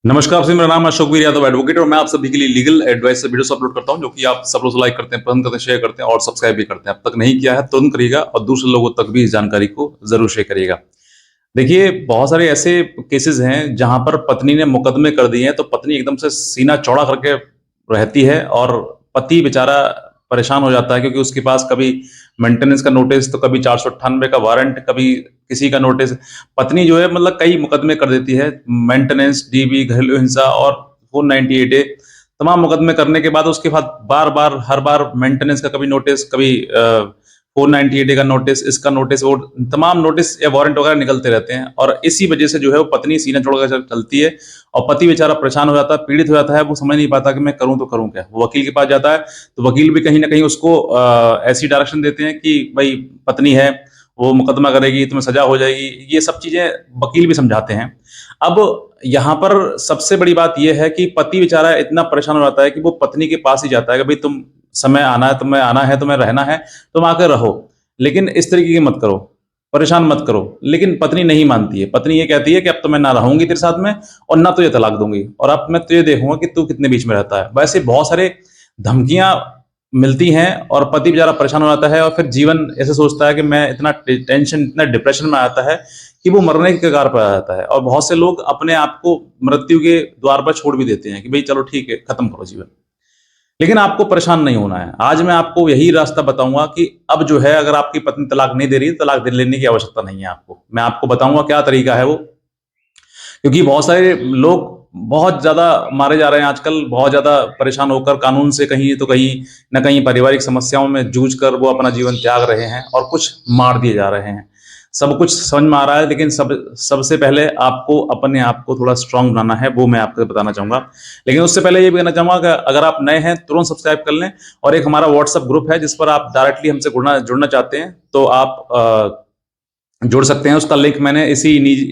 नमस्कार जी, मेरा नाम है अशोक वीर यादव एडवोकेट और मैं आप सभी के लिए लीगल एडवाइस से वीडियोस अपलोड करता हूं जो कि आप सब लोग लाइक करते हैं, पसंद करते हैं, शेयर करते हैं और सब्सक्राइब भी करते हैं। अब तक नहीं किया है तुरंत करिएगा और दूसरे लोगों तक भी इस जानकारी को जरूर शेयर करिएगा। देखिए, बहुत सारे ऐसे केसेस हैं जहां पर पत्नी ने मुकदमे कर दिए हैं तो पत्नी एकदम से सीना चौड़ा करके रहती है और पति बेचारा परेशान हो जाता है क्योंकि उसके पास कभी मेंटेनेंस का नोटिस तो कभी 498 का वारंट, कभी किसी का नोटिस। पत्नी जो है मतलब कई मुकदमे कर देती है, मेंटेनेंस, डीबी, घरेलू हिंसा और 498 ए, तमाम मुकदमे करने के बाद उसके बाद बार बार हर बार मेंटेनेंस का कभी नोटिस, कभी 498 का नोटिस, इसका नोटिस, वो तमाम नोटिस या वारंट वगैरह निकलते रहते हैं और इसी वजह से जो है वो पत्नी सीना छोड़कर चलती है और पति बेचारा परेशान हो जाता है, पीड़ित हो जाता है। वो समझ नहीं पाता कि मैं करूं तो करूं क्या। वो वकील के पास जाता है तो वकील भी कहीं ना कहीं उसको ऐसी डायरेक्शन देते हैं कि भाई पत्नी है, वो मुकदमा करेगी, तुम्हें सजा हो जाएगी। ये सब चीजें वकील भी समझाते हैं। अब यहाँ पर सबसे बड़ी बात यह है कि पति बेचारा इतना परेशान हो जाता है कि वो पत्नी के पास ही जाता है कि भाई तुम समय आना है, तुम्हें आना है, तुम्हें रहना है, तुम आकर रहो, लेकिन इस तरीके की मत करो, परेशान मत करो। लेकिन पत्नी नहीं मानती है। पत्नी ये कहती है कि अब तो मैं ना रहूंगी तेरे साथ में और ना तुझे तलाक दूंगी और अब मैं तुझे देखूंगा कि तू कितने बीच में रहता है। वैसे बहुत सारे धमकियां मिलती हैं और पति बेचारा परेशान हो जाता है और फिर जीवन ऐसे सोचता है कि मैं इतना टेंशन, इतना डिप्रेशन में आता है कि वो मरने के कगार पर आ जाता है। और बहुत से लोग अपने आप को मृत्यु के द्वार पर छोड़ भी देते हैं कि भाई चलो ठीक है, खत्म करो जीवन। लेकिन आपको परेशान नहीं होना है। आज मैं आपको यही रास्ता बताऊंगा कि अब जो है, अगर आपकी पत्नी तलाक नहीं दे रही है, तलाक लेने की आवश्यकता नहीं है आपको। मैं आपको बताऊंगा क्या तरीका है वो, क्योंकि बहुत सारे लोग बहुत ज्यादा मारे जा रहे हैं आजकल, बहुत ज्यादा परेशान होकर कानून से कहीं तो कहीं न कहीं पारिवारिक समस्याओं में जूझ कर वो अपना जीवन त्याग रहे हैं और कुछ मार दिए जा रहे हैं। सब कुछ समझ में आ रहा है, लेकिन सबसे पहले आपको अपने आप को थोड़ा स्ट्रांग बनाना है, वो मैं आपको बताना चाहूंगा। लेकिन उससे पहले ये भी कहना चाहूंगा कि अगर आप नए हैं तुरंत सब्सक्राइब कर लें और एक हमारा व्हाट्सएप ग्रुप है जिस पर आप डायरेक्टली हमसे जुड़ना चाहते हैं तो आप जुड़ सकते हैं। उसका लिंक मैंने इसी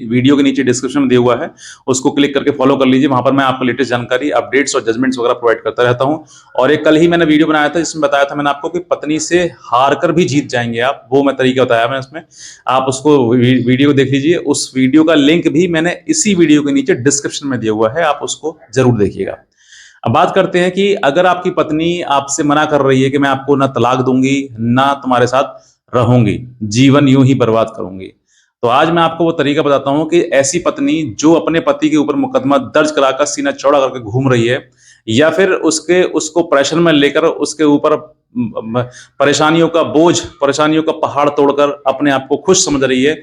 वीडियो के नीचे डिस्क्रिप्शन में दिया हुआ है, उसको क्लिक करके फॉलो कर लीजिए। वहां पर मैं आपको लेटेस्ट जानकारी, अपडेट्स और जजमेंट्स वगैरह प्रोवाइड करता रहता हूं। और एक कल ही मैंने वीडियो बनाया था जिसमें बताया था मैंने आपको कि पत्नी से हार कर भी जीत जाएंगे आप, वो मैं तरीका बताया मैंने उसमें। आप उसको वीडियो देख लीजिए। उस वीडियो का लिंक भी मैंने इसी वीडियो के नीचे डिस्क्रिप्शन में दिया हुआ है, आप उसको जरूर देखिएगा। अब बात करते हैं कि अगर आपकी पत्नी आपसे मना कर रही है कि मैं आपको ना तलाक दूंगी, ना तुम्हारे साथ रहूंगी, जीवन यूं ही बर्बाद करूंगी, तो आज मैं आपको वो तरीका बताता हूं कि ऐसी पत्नी जो अपने पति के ऊपर मुकदमा दर्ज कराकर सीना चौड़ा करके घूम रही है या फिर उसको प्रेशर में लेकर उसके ऊपर परेशानियों का बोझ, परेशानियों का पहाड़ तोड़कर अपने आप को खुश समझ रही है,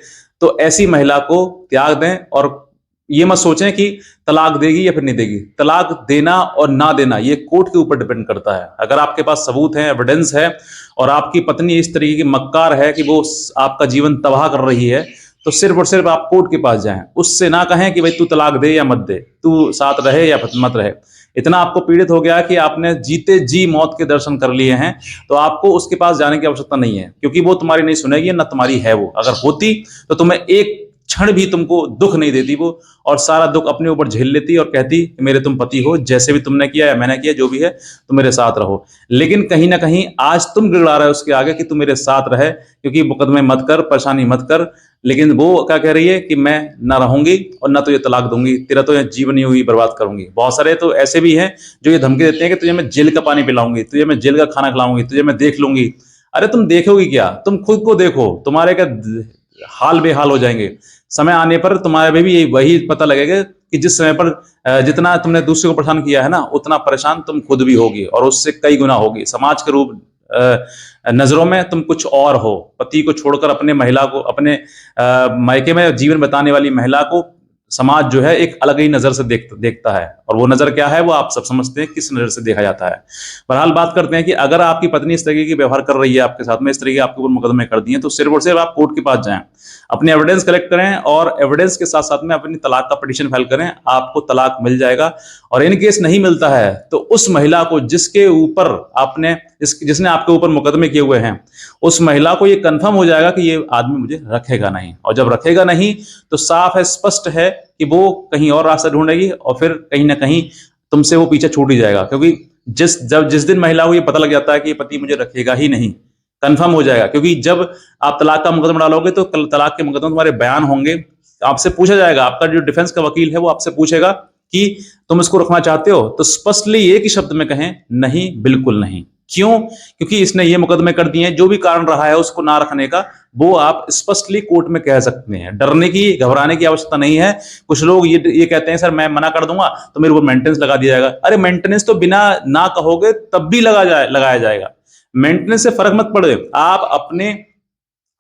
तो ऐसी महिला को त्याग दें। और ये मत सोचें कि तलाक देगी या फिर नहीं देगी। तलाक देना और ना देना ये कोर्ट के ऊपर डिपेंड करता है। अगर आपके पास सबूत है, एविडेंस है और आपकी पत्नी इस तरीके की मक्कार है कि वो आपका जीवन तबाह कर रही है, तो सिर्फ और सिर्फ आप कोर्ट के पास जाएं। उससे ना कहें कि भाई तू तलाक दे या मत दे, तू साथ रहे या मत रहे। इतना आपको पीड़ित हो गया कि आपने जीते जी मौत के दर्शन कर लिए हैं, तो आपको उसके पास जाने की आवश्यकता नहीं है, क्योंकि वो तुम्हारी नहीं सुनेगी, ना तुम्हारी है वो। अगर होती तो तुम्हें एक क्षण भी तुमको दुख नहीं देती वो, और सारा दुख अपने ऊपर झेल लेती और कहती कि मेरे तुम पति हो, जैसे भी तुमने किया या मैंने किया, जो भी है तुम मेरे साथ रहो। लेकिन कहीं ना कहीं आज तुम गिड़गड़ा रहे हो उसके आगे कि तू मेरे साथ रहे, क्योंकि मुकदमे मत कर, परेशानी मत कर। लेकिन वो क्या कह रही है कि मैं ना रहूंगी और ना तुझे तलाक दूंगी, तेरा तो जीवन ही हुई बर्बाद करूंगी। बहुत सारे तो ऐसे भी हैं जो ये धमकी देते हैं कि तुझे मैं जेल का पानी पिलाऊंगी, तुझे मैं जेल का खाना खिलाऊंगी, तुझे मैं देख लूंगी। अरे तुम देखोगी क्या? तुम खुद को देखो, तुम्हारे क्या हाल बेहाल हो जाएंगे। समय आने पर तुम्हारे भी वही पता लगेगा कि जिस समय पर जितना तुमने दूसरे को परेशान किया है ना, उतना परेशान तुम खुद भी होगी और उससे कई गुना होगी। समाज के रूप नजरों में तुम कुछ और हो। पति को छोड़कर अपने महिला को, अपने मायके में जीवन बताने वाली महिला को समाज जो है एक अलग ही नजर से देखता है। और वो नजर क्या है वो आप सब समझते हैं किस नजर से देखा जाता है। बहरहाल बात करते हैं कि अगर आपकी पत्नी इस तरीके की व्यवहार कर रही है आपके साथ में, इस तरीके आपके ऊपर मुकदमे कर दिए, तो सिर्फ और सिर्फ आप कोर्ट के पास जाएं, अपने एविडेंस कलेक्ट करें और एविडेंस के साथ साथ में अपनी तलाक का पिटीशन फाइल करें। आपको तलाक मिल जाएगा। और इन केस नहीं मिलता है तो उस महिला को जिसके ऊपर आपने जिसने आपके ऊपर मुकदमे किए हुए हैं, उस महिला को ये कंफर्म हो जाएगा कि ये आदमी मुझे रखेगा नहीं। और जब रखेगा नहीं तो साफ है, स्पष्ट है कि वो कहीं और रास्ता ढूंढेगी और फिर कहीं ना कहीं तुमसे वो पीछे छूट ही जाएगा। क्योंकि जिस दिन महिला को ये पता लग जाता है कि ये पति मुझे रखेगा ही नहीं, कंफर्म हो जाएगा। क्योंकि जब आप तलाक का मुकदमा डालोगे तो तलाक के मुकदमे तुम्हारे बयान होंगे, आपसे पूछा जाएगा, आपका जो डिफेंस का वकील है वो आपसे पूछेगा कि तुम इसको रखना चाहते हो, तो स्पष्टली एक ही शब्द में कहें, नहीं, बिल्कुल नहीं। क्यों? क्योंकि इसने ये मुकदमे कर दिए हैं, जो भी कारण रहा है उसको ना रखने का, वो आप स्पष्टली कोर्ट में कह सकते हैं। डरने की, घबराने की आवश्यकता नहीं है। कुछ लोग ये कहते हैं, सर मैं मना कर दूंगा तो मेरे ऊपर मेंटेनेंस लगा दिया जाएगा। अरे मेंटेनेंस तो बिना ना कहोगे तब भी लगाया जाएगा। मेंटेनेंस से फर्क मत पड़े, आप अपने,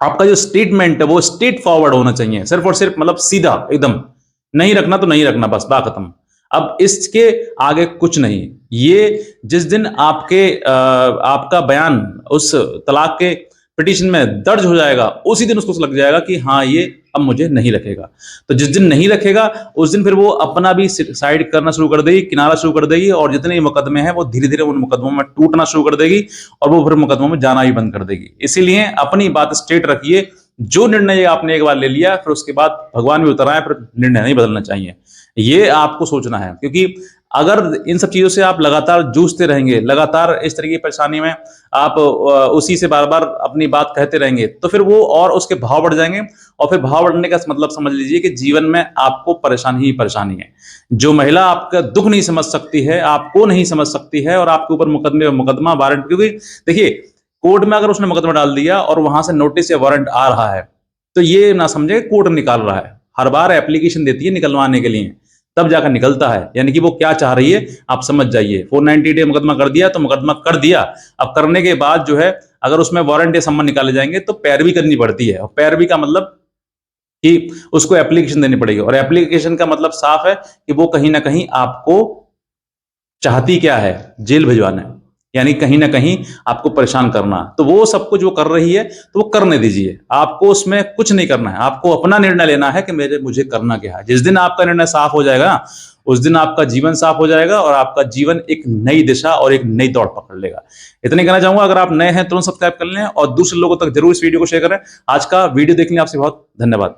आपका जो स्टेटमेंट है वो स्ट्रेट फॉरवर्ड होना चाहिए, सिर्फ और सिर्फ मतलब सीधा एकदम, नहीं रखना तो नहीं रखना, बस बात खत्म। अब इसके आगे कुछ नहीं। ये जिस दिन आपका बयान उस तलाक के पिटीशन में दर्ज हो जाएगा, उसी दिन उसको लग जाएगा कि हाँ ये अब मुझे नहीं रखेगा। तो जिस दिन नहीं रखेगा उस दिन फिर वो अपना भी साइड करना शुरू कर देगी, किनारा शुरू कर देगी, और जितने मुकदमे हैं वो धीरे धीरे उन मुकदमों में टूटना शुरू कर देगी और वो फिर मुकदमों में जाना भी बंद कर देगी। इसीलिए अपनी बात स्ट्रेट रखिए। जो निर्णय आपने एक बार ले लिया, फिर उसके बाद भगवान भी उतर आए, फिर निर्णय नहीं बदलना चाहिए। ये आपको सोचना है, क्योंकि अगर इन सब चीजों से आप लगातार जूझते रहेंगे, लगातार इस तरह की परेशानी में आप उसी से बार बार अपनी बात कहते रहेंगे, तो फिर वो और उसके भाव बढ़ जाएंगे, और फिर भाव बढ़ने का मतलब समझ लीजिए कि जीवन में आपको परेशानी ही परेशानी है। जो महिला आपका दुख नहीं समझ सकती है, आपको नहीं समझ सकती है, और आपके ऊपर मुकदमा वारंट, क्योंकि देखिए कोर्ट में अगर उसने मुकदमा डाल दिया और वहां से नोटिस या वारंट आ रहा है, तो ये ना समझे कोर्ट निकाल रहा है। हर बार एप्लीकेशन देती है निकलवाने के लिए, तब जाकर निकलता है। यानी कि वो क्या चाह रही है आप समझ जाइए। 490 डे मुकदमा कर दिया तो मुकदमा कर दिया। अब करने के बाद जो है, अगर उसमें वारंट या सम्मन निकाले जाएंगे तो पैरवी करनी पड़ती है, और पैरवी का मतलब कि उसको एप्लीकेशन देनी पड़ेगी, और एप्लीकेशन का मतलब साफ है कि वो कहीं ना कहीं आपको चाहती क्या है, जेल भिजवाना है, यानी कहीं ना कहीं आपको परेशान करना। तो वो सब कुछ वो कर रही है, तो वो करने दीजिए, आपको उसमें कुछ नहीं करना है। आपको अपना निर्णय लेना है कि मुझे करना क्या है। जिस दिन आपका निर्णय साफ हो जाएगा ना, उस दिन आपका जीवन साफ हो जाएगा, और आपका जीवन एक नई दिशा और एक नई दौड़ पकड़ लेगा। इतने कहना चाहूंगा। अगर आप नए हैं तुरंत सब्सक्राइब कर लें और दूसरे लोगों तक जरूर इस वीडियो को शेयर करें। आज का वीडियो देखने आपसे बहुत धन्यवाद।